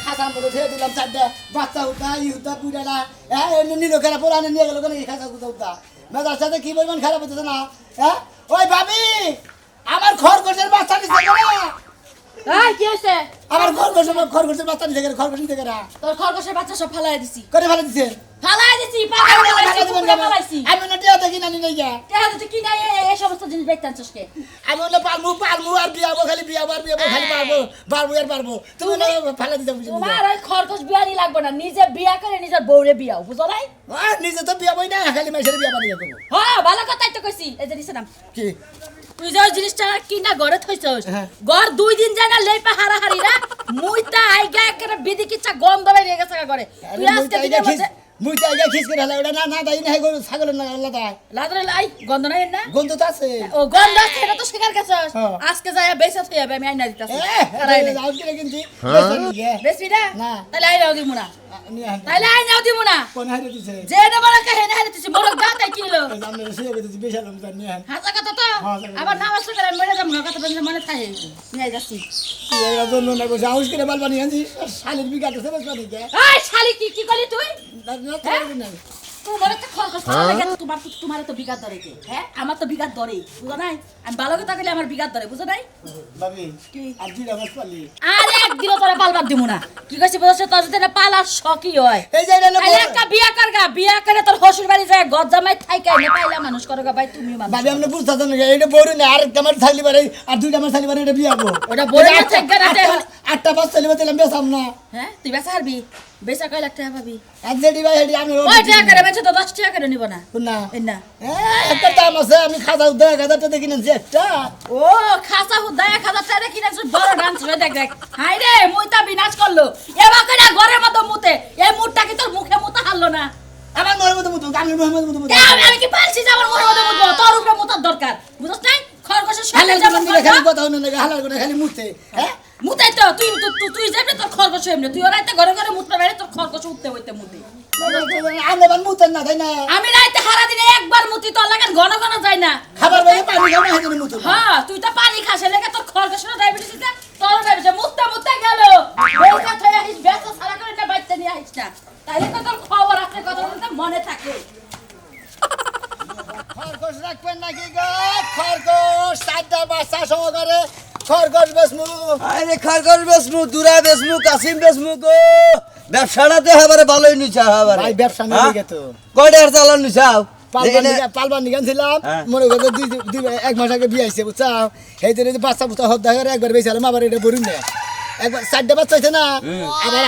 খাসা মতো ছেড়ে দিলাম চারটা বাচ্চা উঠা ইহুদা পুরানা হ্যাঁ নিল খেলা পুরানো নিয়ে গেল কেন খাসা কুদা উঠা মেজার সাথে কি পরিমাণ খারাপ হচ্ছে না হ্যাঁ ওই ভাবি আমার খরগোশের বাচ্চা নিচ্ছে না কি হয়েছে? আমার খরগোশের বাচ্চা নিচ্ছে কেন খরগোশ নিচ্ছে কেন তোর খরগোশের বাচ্চা সব ফালাই দিছি। করে ফেলে দিচ্ছেন ফালাই দিছি ফালাইছি। আমি না টিয়া দেখি না নিয়ে যা তুই কি না এই সমস্ত জিনিস দেখতে আনছিস কে? আমি বলে পারমু আর বিয়াবো খালি বিয়াবো খালি পারবো আর পারবো তুমি না ফেলে দিতে বুঝলি তোমার ওই খরগোশ বিয়ানি লাগবে না, নিজে বিয়া করে নিজের বউরে বিয়াও, বুঝো নাই? নিজে তো বিয়াবই না খালি মাইসের বিয়া বানিয়ে দেবো হ্যাঁ ভালো কথাই তো কইছি। এই যে নিছে নাম কি তুই যে ওই জিনিসটা কি না ঘরে থইছস ঘর 2 দিন জায়গা লেপা হারাহারি না মুইতা আইগা একটা বিধি কিচ্ছা গন্ধ বেরিয়ে গেছে ঘরে। তুই আজকে দিনের মধ্যে মুইতা আইগা খিস করে হলা ওটা না দাই না গরু ছাগলের না আল্লাহ তাই লাদরে লাই গন্ধ নাই না গন্ধ তো আছে ও গন্ধ আছে এটা তো স্বীকার করছস। আজকে যায় বেসা থই যাবে আমি আইনা দিতাছি। যাও কি কিনছি বেসবি না তাহলে আইনাও দিমু না তাহলে আইনাও দিমু না কোন হারে দিছে যে না বড় কাহে না হারে দিছি বড় গাতাই কিলো আমরা শুয়ে গেছি বেশালাম জানি হাতা কথা তো আবার নামাজ পড়ে আমি মরে যাবো কথা বলতে মনে থাকে নিয়ে যাচ্ছি এরা জন্য না বসে আউস করে বালবানি আনছি শালির বিঘাতে সব বানি দে এই শালি কি করলি তুই? না তোমার তো খরচ লাগে তোমার তো বিঘাত ধরে কে হ্যাঁ আমার তো বিঘাত ধরে বুঝো নাই আমি ভালো কথা কইলে আমার বিঘাত ধরে বুঝো নাই ভাবি কি আর জিরা মাছ পালি আর একদিনও তোরে পালবার দিমু না কি কইছিস বুঝছ তোর যদি না পালার শখই হয় এই যে না তাহলে একটা বিয়া করগা বিয়া করে তোর শ্বশুর বাড়ি যায় গদ জামাই থাইকা না পাইলা মানুষ করগা ভাই তুমি মানুষ ভাবি আমরা বুঝতাছ না এটা বড় না আর আমার থালি বারে আর দুইটা আমার থালি বারে এটা বিয়াবো ওটা বড় না থাইকা না আটটা পাঁচ থালি বারে আমি বেসাম না হ্যাঁ তুই বেচা হারবি বেচা কয় লাখ টাকা পাবি আর যেটি ভাই হেডি আমি ওই টাকা করে বেচে তো 10 টাকা করে নিব না না না একটা দাম আছে আমি খাজা উদ্দা গাদাটা দেখি না যে একটা ও খাসা হুদা 1000 টাকা কিনা বড় ডান্স হয়ে দেখ হাই রে মুইতা বিনাশ করলো এবার করে ঘরের মতো মুতে এই মুটটা কি তোর মুখে মুতা হারলো না আমার মনের মতো মুতো আমি মনের মতো মুতো আমি কি পারছি যে আমার মনের মতো মুতবো তোর উপরে মুতার দরকার বুঝছ নাই খরগোশের হালাল সাথে যেমন করে খালি কথা হলো না হালাল করে খালি মুতে হ্যাঁ মুতাই তো তুই যাবি তোর খরগোশ এমনি তুই রাইতে ঘরে ঘরে মুততে পারে তোর খরগোশ উঠতে হইতে মুতে আমি বান মুতেন না তাই না আমি রাইতে সারা দিনে একবার মুতি তোর লাগে ঘন ঘন যায় না খাবার বাইরে পানি খাও না হেদিন মুতো হ্যাঁ তুই তো পানি খাস লাগে তোর খরগোশের ডায়াবেটিস আছে তোর ডায়াবেটিস মুততে গেল বেকা থয়া হিস বেসা সারা করে না বাইতে নিয়ে আইছ না তাইলে তো তোর খবর আছে কথা বলতে মনে থাকে খরগোশ রাখবেন নাকি গো খরগোশ চারটা বাচ্চা সহকারে খরগোশ বেসমু আরে খরগোশ বেসমু দুরা বেসমু কাসিম বেসমু গো ব্যবসাটাতে হাবারে ভালোই নিছা হাবারে ভাই ব্যবসা নিয়ে গেতো কয়টা আর চালান নিছাও পালবার নিগান ছিলাম মনে করো দুই এক মাস আগে বিয়ে আইছে বুঝছাও এই দিনে বাচ্চা বুচ্চা হদ্দা করে একবার বেচালাম আবার এটা বরুন না একবার চারটা বাচ্চা হয়েছে না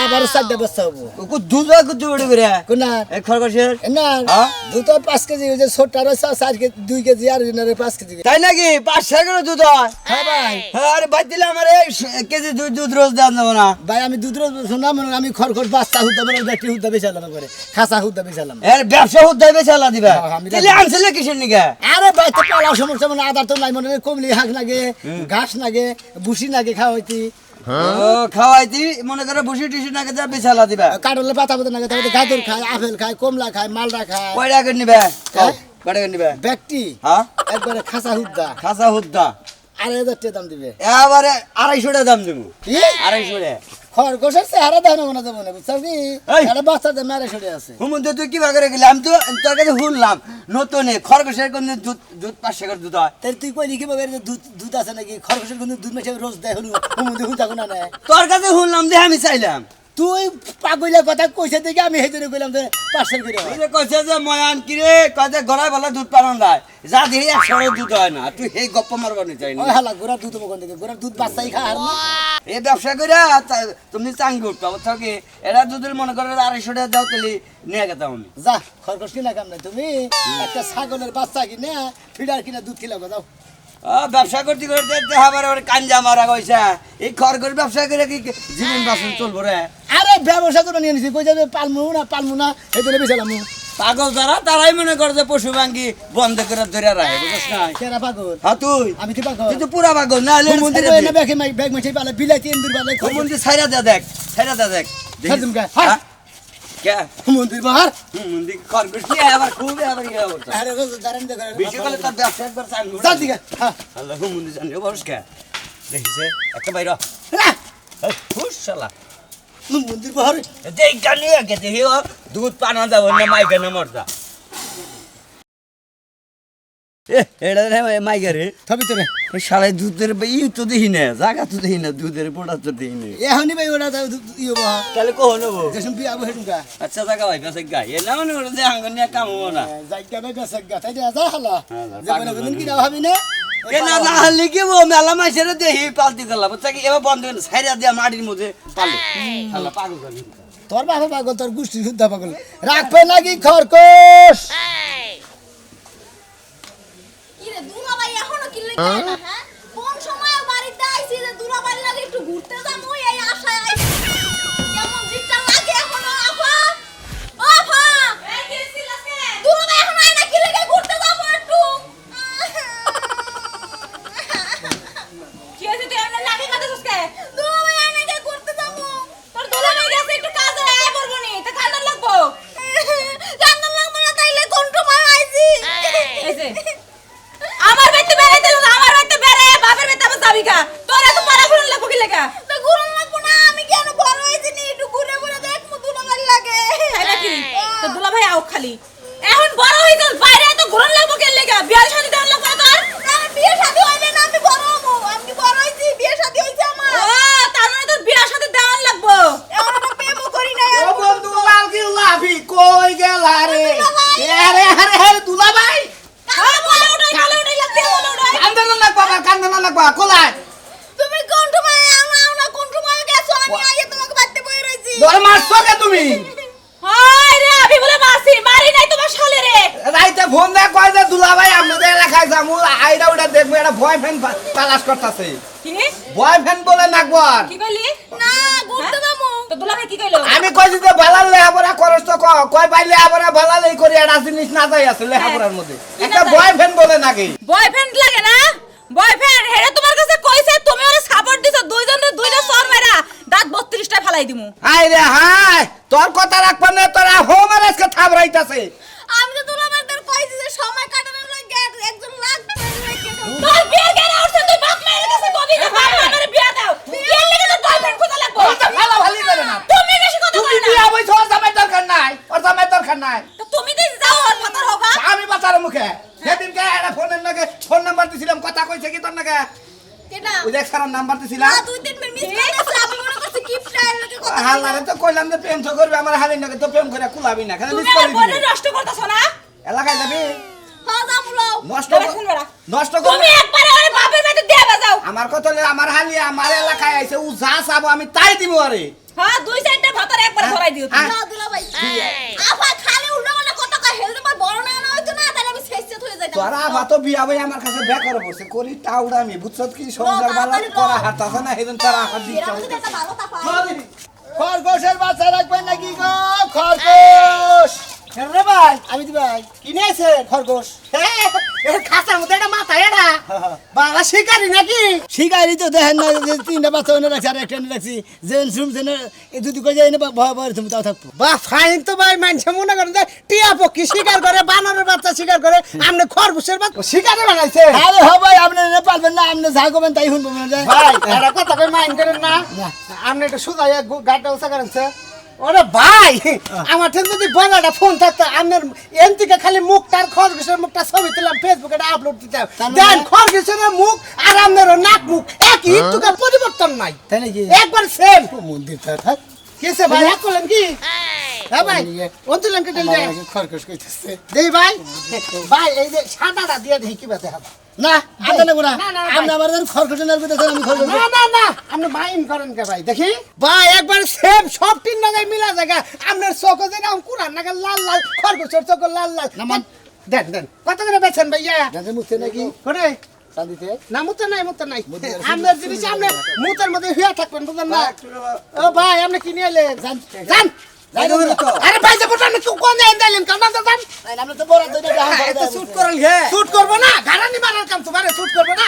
আবার চারটা বাচ্চা হবো দুধ কুতু বড় করে কোনা এই খরগোশের না দুধ 5 কেজি হয়েছে ছোটটা 4 কেজি 2 কেজি আর 5 কেজি তাই নাকি 5 করে দুধ হয় হ্যাঁ ভাই হ্যাঁ আরে ভাই দিলে আমার কেজি দুধ রোজ দাম দেবো না ভাই আমি দুধ শোনা মনে আমি খরখর বাচ্চা হুদ্দা মানে ব্যাটারি হুদ্দা বেচালাম করে খাসা হুদ্দা বেচালাম এর ব্যবসা হুদ্দাই বেচালা দিবা আমি তাহলে আনছিলে কিসের নিকা আরে ভাই তো পালার সমস্যা মানে আদার তো নাই মনে কমলি হাঁক লাগে ঘাস লাগে ভুসি লাগে খাওয়াইতি খাওয়াইতি মনে করে ভুসি টুসি নাকি যা বেচালা দিবা কাটলে পাতা পাতা লাগে তারপরে গাজর খায় আপেল খায় কমলা খায় মালটা খায় কয়টা করে নিবে কয়টা করে নিবে ব্যক্তি হ্যাঁ একবারে খাসা হুদ্দা খাসা হুদ্দা 2,500 টাকা দাম দিবে এবারে 250 টাকা দাম দেবো কি 250 টাকা খরগোশের চেহারা দেয় না মনে যাবো না বুঝছো কি একটা বাচ্চা দাম 250 আছে হুমন্ত তুই কি ভাগে রেখে আমি তো তোর কাছে শুনলাম নতুন খরগোশের কোন দুধ 500 করে দুধ হয় তাই তুই কইলি কি বলে দুধ আছে নাকি খরগোশের কোন দুধ মেশে রোজ দেয় হলু হুমুন্দি হুঁতা কোনা না তোর কাছে শুনলাম যে আমি চাইলাম তুই পাগলা কথা কইছে দেখি আমি হেদিনে কইলাম যে 500 করে এই যে কইছে যে ময়ান কি রে কইছে গড়াই বলে দুধ পালন যায় যা দেখি 100 দুধ হয় না তুই এই গপ্প মারবানি চাই না ওই হালা গোরা দুধ মকন দেখে গোরা দুধ বাচ্চাই খা আর না এই ব্যবসা করে তুমি চাঙ্গি উঠবা বুঝছো কি এরা দুধের মনে করে 250 টাকা দাও তাহলে নিয়ে গেতাম আমি যা খরগোশ কিনা কাম নাই তুমি একটা ছাগলের বাচ্চা কিনে ফিডার কিনা দুধ খিলাও যাও ব্যবসা করতে করতে আবার কাঞ্জা মারা কইছে এই খরগোশ ব্যবসা করে কি জীবন বাসন চলবো রে আরে ব্যবসা করে নিয়ে নিছি কই যাবে পালমু না হেদিনে বেচালাম পাগল যারা তারাই মনে করে যে পশু বাঙ্গি বন্ধ করে ধরে রাখে বুঝছ না কেরা পাগল হ্যাঁ তুই আমি কি পাগল তুই তো পুরা পাগল না মন্দির না ব্যাগ মাছি পালে বিলাইতি এন্দুর পালে মন্দির ছাইরা দে দেখ ছাইরা দে দেখ খাদুম কা হ্যাঁ কে মন্দির বাহার মন্দির খরগোশ নিয়ে আবার খুব আবার ইয়া করতে আরে রোজ দাঁড়ান দেখো বেশি করে তার ব্যবসা একবার চালু চল দিকে হ্যাঁ আল্লাহ মন্দির জানিও বরস কে দেখিছে একটা বাইরা না হুশ শালা মন্দির বহরে দেখ জানি কে তে হিও দুধ পানা দাও না মাইকে না মরদা এটা রে মাইকে রে থবি তোরে এই শালা দুধের ই তো দেখি না জায়গা তো দেখি না দুধের পোড়া তো দেখি না এখনই ভাই ওটা ইয়ে বহ তাহলে কখন হবো যেসম বিয়া বহে ঢুকা আচ্ছা জায়গা ভাই কাছে গাই এ না মানে ওটা যে আঙ্গন নিয়ে কাম হবো না জায়গা ভাই বেসে গা তাই যা হালা যে কোনো দিন কি না ভাবি না কে না না হলে কি বো মেলা মাইছের দেখি পালতি করলাম তাকে এবার বন্ধ করে সাইরা দিয়া মাটির মধ্যে পালে শালা পাগল করে তোর বাবা পাগল তোর গোষ্ঠী শুদ্ধ পাগল রাখবে নাকি খরকোশ কিরে দুলাভাই এখনো কি লইতে না হ্যাঁ কোন সময় বাড়িতে আইছি যে দুলাভাই লাগে একটু ঘুরতে যাবো এই আশায় আইছি কেমন জিটটা লাগে এখনো আপা ও আপা এই কি ছিলাসকে দুলাভাই এখন আয় না কি লাগে ঘুরতে যাবো একটু কি হয়েছে তুই এমন লাগে কাঁদছিস কে? দুলাভাই আয় না কি ঘুরতে যাবো তোর দুলাভাই গেছে একটু কাজে আয় বলবো নি, তা কান্না লাগবো। জানতে লাগবে না তাইলে কোন সময় আইছি এই যে, আমার বাড়িতে বেড়াইতে যাবো, আমার বাড়িতে বেড়াই, বাপের বাড়িতে আবার যাবি কা? তোর এত পাড়া ঘুরন লাগবো কি লেগা? তো ঘুরন লাগবো না আমি কেন বড় হইছি নি একটু ঘুরে ঘুরে দেখমু দুলাভাই লাগে তাই নাকি? তোর দুলাভাই আও খালি। এখন বড় হইছস, বাইরে এত ঘুরন লাগবো কি লেগা? বিয়ার শাদী দেওয়ার লাগবো না তোর? আমার বিয়ে শাদী হইলে না আমি বড় হবো আমি কি বড় হইছি বিয়ে শাদী হইছে আমার ও, তার মানে তোর বিয়ার শাদী দেওয়ার লাগবো। এখন তো প্রেমও করি নাই ও বন্ধু লালকি লাভি কই গেলা রে আরে আরে আরে দুলাভাই হ্যাঁ, বলে ওটাই, বলে ওটাই লাগবে, বলে ওটাই। কান্দনা লাগবা কোলায় তুমি কোন সময় আমরা কোন সময় গেছো আমি আগে তোমাকে বাড়তে বই রইছি ধরে মারছো কে তুমি হায় রে, আমি বলে মারছি, মারি নাই তোমার শালে রে। রাইতে ফোন দে কয় যে দুলাভাই আমাদের এলাকায় যামু আইরা ওটা দেখবো এটা বয়ফ্রেন্ড তালাশ করতেছে কি? বয়ফ্রেন্ড বলে নাকবর কি কইলি? না ঘুরতে যাবো তো দুলাভাই কি কইলো? আমি কইছি যে বালার লেহাপড়া করস তো কয় পাই লেহাপড়া বালালেই করি একটা জিনিস না যাই আছে লেহাপড়ার মধ্যে কি না একটা যাই? বয়ফ্রেন্ড বলে নাকি বয়ফ্রেন্ড লাগে না? বয়ফ্রেন্ড হেরে তোমার কাছে কইছে, তুমি ওরে সাপোর্ট দিছো, দুইজনে দুইটা সর মাইরা দাঁত 32টা ফেলাই দিমু। হাই রে হাই তোর কথা রাখবা না তোরা হোমার আজকে থাবরাইতাছে আমি তো দুলাভাইদের কইছি যে সময় কাটানোর লাগে একজন লাগবে তোর বিয়ে গেরা উঠছে, তুই বাপ মায়ের কাছে কবি যে বাপ মায়ের বিয়ে দাও। বিয়ের লাগি তো বয়ফ্রেন্ড খোঁজা লাগবো। ভালো ভালো করে না তুমি বেশি কথা তুমি কই না। বিয়া বইছ ওর জামাই দরকার নাই ওর জামাই দরকার নাই তো তুমি দিন যাও ওর ফাতার হোগা। আমি বাতার মুখে সেদিনকে একটা ফোনের নাকি ফোন নাম্বার দিছিলাম কথা কইছে কি তোর নাকি কেনা ওই দেখ সারা নাম্বার দিছিলাম না দুই তিন মিনিট মিস করে আমি মনে করছি গিফট এর লাগে কথা হালারে তো কইলাম যে প্রেম তো করবে আমার হালির নাকি তো প্রেম করে কুলাবি না খালি তুমি মিস আমার করে বোনের দিবি নষ্ট করতেছো না? এলাকায় যাবি হ্যাঁ যাবো নষ্ট বেড়া শুন বেড়া। নষ্ট তুমি করবি একবারে ওর বাপের বাড়িতে দিয়ে বাজাও। আমার কথা হলে আমার হালি আমার এলাকায় আইছে ও যা চাবো আমি তাই দিব আরে হ্যাঁ, দুই সাইডটা ভাতার একবার ধরাই দিও তুমি। না দুলাভাই আপা খালি উল্টো পাল্টা কথা কয় হেলতে পার বড় না না হইতো না তাহলে আমি শেষ হয়ে যাইতাম তোরা ভাতো বিয়া বই আমার কাছে বেকার বসে করি টাউডা আমি বুঝছত কি সংসার বালা করা হাত আছে না হেদিন তারা হাত এর মধ্যে দিচ্ছে একটা ভালো তাপা খরগোশের বাচ্চা রাখবেন নাকি গো খরগোশ রে ভাই আমি দি ভাই কিনেছে খরগোশ এর খাঁচার মধ্যে একটা মাথা এটা বাবা শিকারি নাকি শিকারি তো দেখেন না যে তিনটা বাচ্চা এনে রাখছি আর একটা এনে রাখছি জেন সুম জেন এই দুটি করে এনে ভয় ভয় তুমি তাও থাকবো বা ফাইন তো ভাই মানুষ মনে করেন যে টিয়া পক্ষী শিকার করে বানরের বাচ্চা শিকার করে আপনি খরগোশের বাচ্চা শিকারে বানাইছে আরে হ ভাই আপনি এনে পারবেন না আপনি যা করবেন তাই শুনবো না ভাই এটা কথা কই মাইন্ড করেন না আপনি এটা সুদাইয়া গাড়িটা উঁচা করেন স্যার ওরে ভাই আমার ঠেন যদি বড়টা ফোন থাকতো আপনার এন থেকে খালি মুখটার খরগোশের মুখটা ছবি তুললাম ফেসবুকে আপলোড দিতাম দেন খরগোশের মুখ আর আপনার নাক মুখ একই একটুকে পরিবর্তন নাই তাই নাকি একবার সেম মন্দির থাক কিসে ভাই এক করলেন কি হ্যাঁ ভাই অন্তুলেন কেটে দেন খরগোশ কইতেছে দেই ভাই ভাই এই যে সাদাটা দিয়ে দেখি কি বাতে হবে না আদা নেবো না না, না, আপনি আমার খরগোশ নেওয়ার কথা আমি খরগোশ না না না আপনি মাইন করেন কে ভাই দেখি ভাই একবার সেম সব তিন জায়গায় মিলা জায়গা আপনার চোখ যেন কুড়ান নাকি লাল লাল খরগোশের চোখ লাল লাল না, মান। দেন দেন কত করে বেছেন ভাইয়া গাছে মুখতে নাকি করে চাঁদিতে না মুতে নাই মুতে নাই মুতে আছে, আপনার জিনিস আপনি মুতের মধ্যে হইয়া থাকবেন বুঝলেন না ও ভাই আপনি কি নিয়ে এলেন যান। যান যাই দেবো না তো। আরে ভাই যে বুটান কি কোন জায়গায় দিলেন কাম না যান আমরা তো বড় দুইটা ডাহাম করে দেব। শুট করল হে শুট করবো না গাড়ানি মারার কাম তোমারে শুট করবো না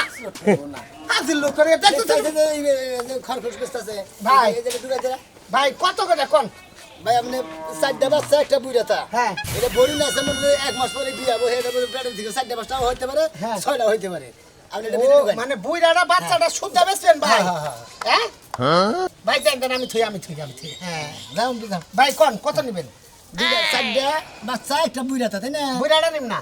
হাজির লোক করে দেখতে দেখতেছে যে এই খরগোশ বেচতেছে। ভাই। এই যে ঢুকাইছে না? ভাই কত করে কোন ভাই আপনি চারটা বাচ্চা একটা বুড়াতা হ্যাঁ। এটা বড়ি না আছে মধ্যে এক মাস পরে বিয়ে হবো এটা পেটের থেকে চারটা বাচ্চাও হইতে পারে হ্যাঁ। ছয়টা হইতে পারে আপনি এটা বিক্রি করেন। মানে বুইড়াটা বাচ্চাটা শুদ্ধ বেচবেন ভাই হ্যাঁ ভাই দেন দেন আমি থুই হ্যাঁ যাও যাও ভাই কোন কত নেবেন দুইটা চারটা বাচ্চা একটা বুইড়া তাই না বুইড়াটা নিন না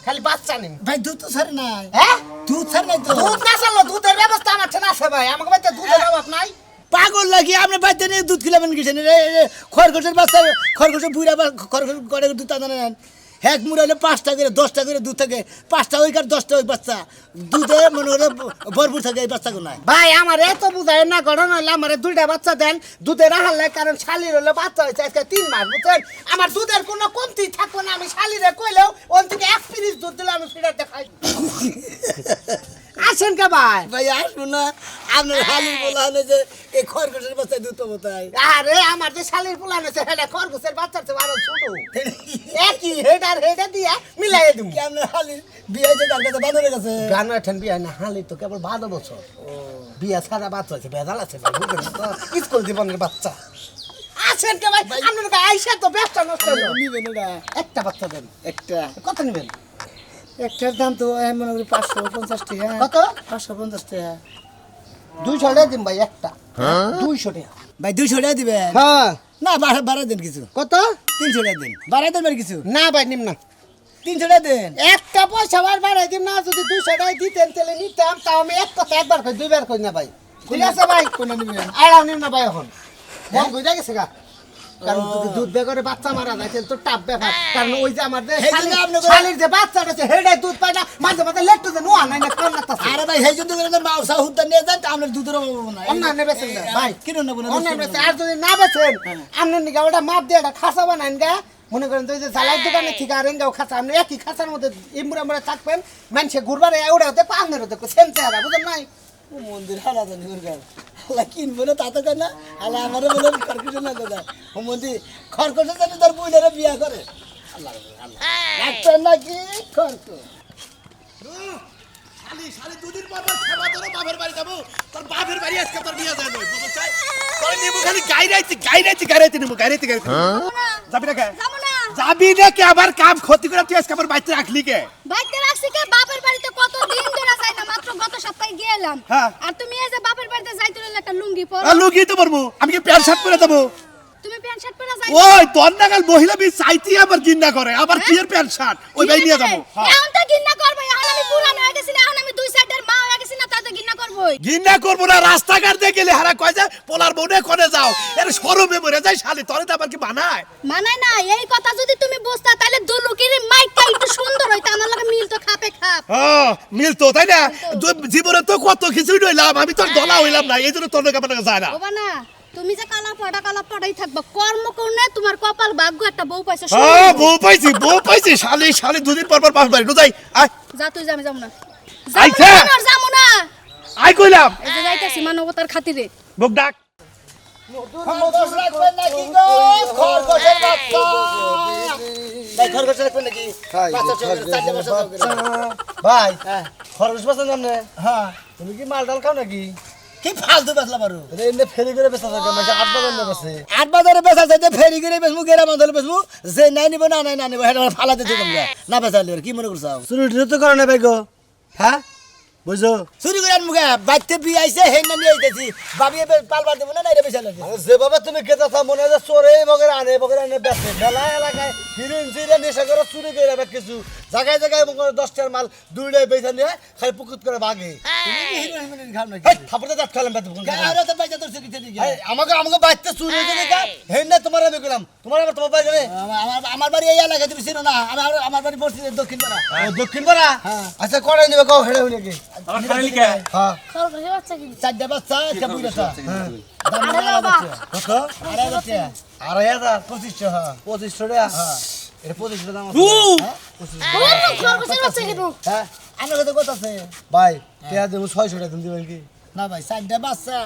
খালি বাচ্চা নিন ভাই দুধ তো ছাড়ে নাই হ্যাঁ দুধ ছাড়ে নাই তো দুধ না চালো দুধের ব্যবস্থা আমার ঠেনা আছে ভাই আমাকে বাড়িতে দুধের অভাব নাই পাগল লাগি আপনি বাড়িতে নিয়ে দুধ খিলাবেন কিসেন খরগোশের বাচ্চা খরগোশের বুইড়া বা খরগোশ করে দুধ তা নেন এক মুড়া হলে 5টা করে 10টা করে দুধ থাকে 5টা ওই কার 10টা ওই বাচ্চা দুধে মনে হলে ভরপুর থাকে এই বাচ্চাগুলো নাই ভাই আমার এত বুঝায় না গড়ন হলে আমার দুইটা বাচ্চা দেন দুধে রাখার লাগে কারণ শালির হলে বাচ্চা হয়েছে আজকে 3 মাস বুঝছেন আমার দুধের কোনো কমতি থাকবো না আমি শালিরে কইলেও ওন থেকে 1 পিস দুধ দিলে আমি ফিরাতে খাই আসেন কে ভাই ভাই আসবো না আপনার হালির বলা হলে যে এই খরগোশের বাচ্চায় দুধ পাবো তাই আরে আমার যে শালির পুলান আছে হেডা খরগোশের বাচ্চার চেয়ে আরো ছোট একই হেডার হেডা দিয়া মিলাই দিম কি আপনার হালির বিয়ে হয়েছে তার কাছে বাঁধরে গেছে গান ঠেন বিয়া না হালি তো কেবল 12 বছর বিয়া সারা বাচ্চা আছে বেজাল আছে ভাই বুঝলেন তো স্কুল জীবনের বাচ্চা আসেন কে ভাই আপনার কাছে আইসা তো ব্যবসা নষ্ট হলো নিবেন এটা একটা বাচ্চা দেন একটা কত নেবেন একটার দাম তো মনে করি 550 টাকা কত 550 টাকা 200 টাকা দিন ভাই একটা 200 টাকা ভাই 200 টাকা দিবেন হ্যাঁ না বাড়া দেন কিছু কত 300 টাকা দিন বাড়াই দেন কিছু না ভাই নিম না 300 টাকা দেন একটা পয়সা বার বাড়াই দিন না যদি 200 টাকা দিতেন তাহলে নিতাম তাও আমি এক কথা একবার কই দুইবার কই না ভাই ঠিক আছে ভাই কোনটা নিবেন আড়াও নিম না ভাই এখন মন কই গেছে গা কারণ যদি দুধ বেগরে বাচ্চা মারা যায় তাহলে তো টাপ ব্যাপার কারণ ওই যে আমার যে এই জন্য আপনাকে- শালির যে বাচ্চাটা আছে হেডে দুধ পায় না মাঝে মাঝে লেট্টু যে নোয়া নাই না কারণ না আরে ভাই সেই জন্য করে মাউসা হুদ্দা নিয়ে যান আপনার দুধের অভাব হবে না অন্যান্য বেচেন না ভাই কিনুন না অন্যান্য বেচেন আর যদি না বেচেন আপনার নিগা ওটা মাপ দিয়ে একটা খাসা বানান গা মনে করেন তো ওই যে জ্বালাই দোকানে ঠিক আর এঙ্গাও খাসা আপনি একই খাসার মধ্যে ইমুরা মুরা থাকবেন মানুষে ঘুরবার ওটা হতে পানের হতে সেম চেহারা বুঝেন নাই মন্দির হালা জানি গুরগাল হালা কিনবো না তা তো কেন হালা আমারও বলে খরকোশ না কথা ও মন্দির খরকোশের জন্য তোর বুইলেরা বিয়া করে আল্লাহ ডাক্তার নাকি খরকোশ শালি শালি দুদিন পর পর খাবার ধরো বাপের বাড়ি যাবো তোর বাপের বাড়ি আজকে তোর বিয়ে যায় নয় বুঝছ চাই তোর নেবো খালি গাইরাইতে নেবো গাইরাইতে যাবি না কে যাবো না যাবি না কে আবার কাম ক্ষতি করে তুই আজকে আমার বাড়িতে রাখলি কে বাইতে রাখছি কে বাপের বাড়িতে কত দিন ধরে যাই না মাত্র গত সপ্তাহে গেলাম হ্যাঁ। আর তুমি এই যে বাপের বাড়িতে যাইতে হলে একটা লুঙ্গি পরো লুকিয়ে তো পারবো আমি কি প্যান্ট শার্ট পরে দেবো তুমি প্যান্ট শার্ট পরে যাই ওই তোর নাগাল মহিলা বি চাইতে আবার ঘৃণা করে আবার কি এর প্যান্ট শার্ট ওই ভাই নিয়ে যাবো এখন তো ঘৃণা করবো এখন আমি পুরান হয়ে গেছি না এখন আমি 2 সাইডের মা হয়ে গেছি না তাতে ঘৃণা করবোই ঘৃণা করবো না রাস্তাঘাট দিয়ে গেলে হারা কয় যায় পোলার বউনে করে যাও এর সরমে মরে যায় শালি তোরে তো আবার কি বানায় মানে না এই কথা যদি তুমি বুঝতা তাহলে দুলুকির মাইকটা একটু সুন্দর হইতো আমার লাগে মিল তো খাপে খাপ মিল তো তাই না জীবনে তো কত কিছুই নইলাম আমি তোর দলা হইলাম না এই জন্য তোর লোক আমার যায় না ওবা না তুমি যে কালা পড়াই থাকবা কর্ম করনে তোমার কপাল ভাগ্য একটা বউ পাইছো বউ পাইছি শালি শালি দুদিন পর পর পাস বাড়ি যাই আয় যা তুই যাবে যাবো না আইছে। যাবো না আয় কইলাম এই যে যাইতাছি মানবতার খাতিরে বুক ডাক খরগোশ রাখবেন নাকি গো খরগোশের বাচ্চা ভাই খরগোশ রাখবেন নাকি বাচ্চা ছোট চারটে বাচ্চা ভাই হ্যাঁ খরচ বেচা জানে হ্যাঁ তুমি কি মাল ডাল খাও নাকি কি ফালতু বেচলা পারো এনে ফেরি করে বেচা থাকে মানে 8 বাজার না বেচে 8 বাজারে বেচা চাইতে ফেরি করে বেচমু গেরা বাজারে বেচমু যে নাই নিব না নাই না নিব হেটা ফালা দিতে তোমরা না বেচালি আর কি মনে করছাও চুরি তো করে না ভাই গো হ্যাঁ বুঝছো চুরি করে মুখে বাইতে বিয়ে আইছে হেন না নিয়ে আইতেছি বাবিয়ে পালবার দেব না নাই রে বেচালি যেভাবে তুমি কেতা থা মনে হয় চোরে বগেরা আনে বেচে মেলা এলাকায় হিরোইন সিরা নেশা করে চুরি করে বা কিছু জায়গায় জায়গায় 10টার মাল দুইটাই বেচা নিয়ে খালি পুকুত করে ভাগে তুমি কি হিরো হিরোইন খাও নাকি হেই থাপড়ে দাঁত খেলাম বেতন গায়রা তো বাইতে তোর চুরি থেকে আমাকে বাইতে চুরি হয়ে গেছে হেই না তোমার আমি গেলাম তোমার আবার তোমার বাড়ি যাবে আমার বাড়ি এই এলাকায় তুমি চিনো না আমার বাড়ি পড়ছি দক্ষিণ পাড়া দক্ষিণ পাড়া আচ্ছা করে নিবে কও হেড়ে হইলে কি হ্যাঁ খরগোশের বাচ্চা কি চারটা বাচ্চা একটা বুড়াটা দাম আরে বাবা কত 2,500 2,500 2500 হ্যাঁ 2500 টাকা এটা 2500 দাম আছে খরগোশের বাচ্চা কিন্তু হ্যাঁ আমার কাছে কত আছে ভাই টিয়া দেবো 600 টাকা তুমি দিবেন কি না ভাই চারটা বাচ্চা